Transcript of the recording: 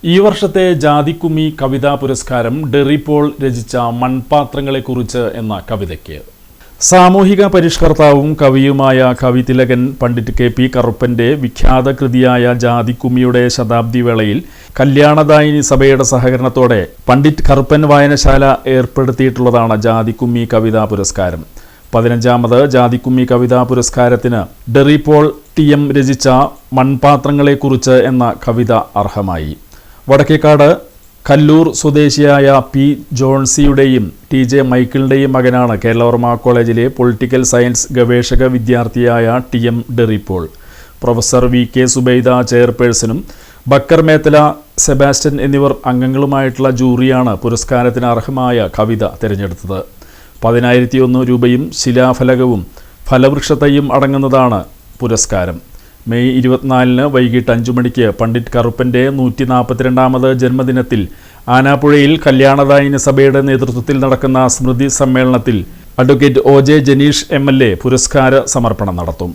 ഈ വർഷത്തെ ജാതിക്കുമ്മി കവിതാ പുരസ്കാരം ഡെറി പോൾ രചിച്ച മൺപാത്രങ്ങളെക്കുറിച്ച് എന്ന കവിതയ്ക്ക്. സാമൂഹിക പരിഷ്കർത്താവും കവിയുമായ കവിതിലകൻ പണ്ഡിറ്റ് കെ.പി. കറുപ്പന്റെ വിഖ്യാത കൃതിയായ ജാതിക്കുമ്മിയുടെ ശതാബ്ദി വേളയിൽ കല്യാണദായിനി സഭയുടെ സഹകരണത്തോടെ പണ്ഡിറ്റ് കറുപ്പൻ വായനശാല ഏർപ്പെടുത്തിയിട്ടുള്ളതാണ് ജാതിക്കുമ്മി കവിതാ പുരസ്കാരം. 15ാമത് ജാതിക്കുമ്മി കവിതാ പുരസ്കാരത്തിന് ഡെറി പോൾ ടി.എം. രചിച്ച മൺപാത്രങ്ങളെക്കുറിച്ച് എന്ന കവിത അർഹമായി. വടക്കേക്കാട് കല്ലൂർ സ്വദേശിയായ പി. ജോൺസിയുടെയും ടി.ജെ. മൈക്കിളിൻ്റെയും മകനാണ് കേരളവർമ്മ കോളേജിലെ പൊളിറ്റിക്കൽ സയൻസ് ഗവേഷക വിദ്യാർത്ഥിയായ T M. Derry Paul. Professor V K. Zubaida ചെയർപേഴ്സണും ബക്കർ മേത്തല, സെബാസ്റ്റ്യൻ എന്നിവർ അംഗങ്ങളുമായിട്ടുള്ള ജൂറിയാണ് പുരസ്കാരത്തിന് അർഹമായ കവിത തിരഞ്ഞെടുത്തത്. 10,001 രൂപയും ശിലാഫലകവും ഫലവൃക്ഷത്തൈയും അടങ്ങുന്നതാണ് പുരസ്കാരം. മെയ് 24 വൈകിട്ട് 5 മണിക്ക് പണ്ഡിറ്റ് കറുപ്പന്റെ 142ാമത് ജന്മദിനത്തിൽ ആനാപ്പുഴയിൽ കല്യാണദായിനി സഭയുടെ നേതൃത്വത്തിൽ നടക്കുന്ന സ്മൃതി സമ്മേളനത്തിൽ അഡ്വക്കേറ്റ് ഒ.ജെ. ജനീഷ് എം.എൽ.എ. പുരസ്കാര സമർപ്പണം നടത്തും.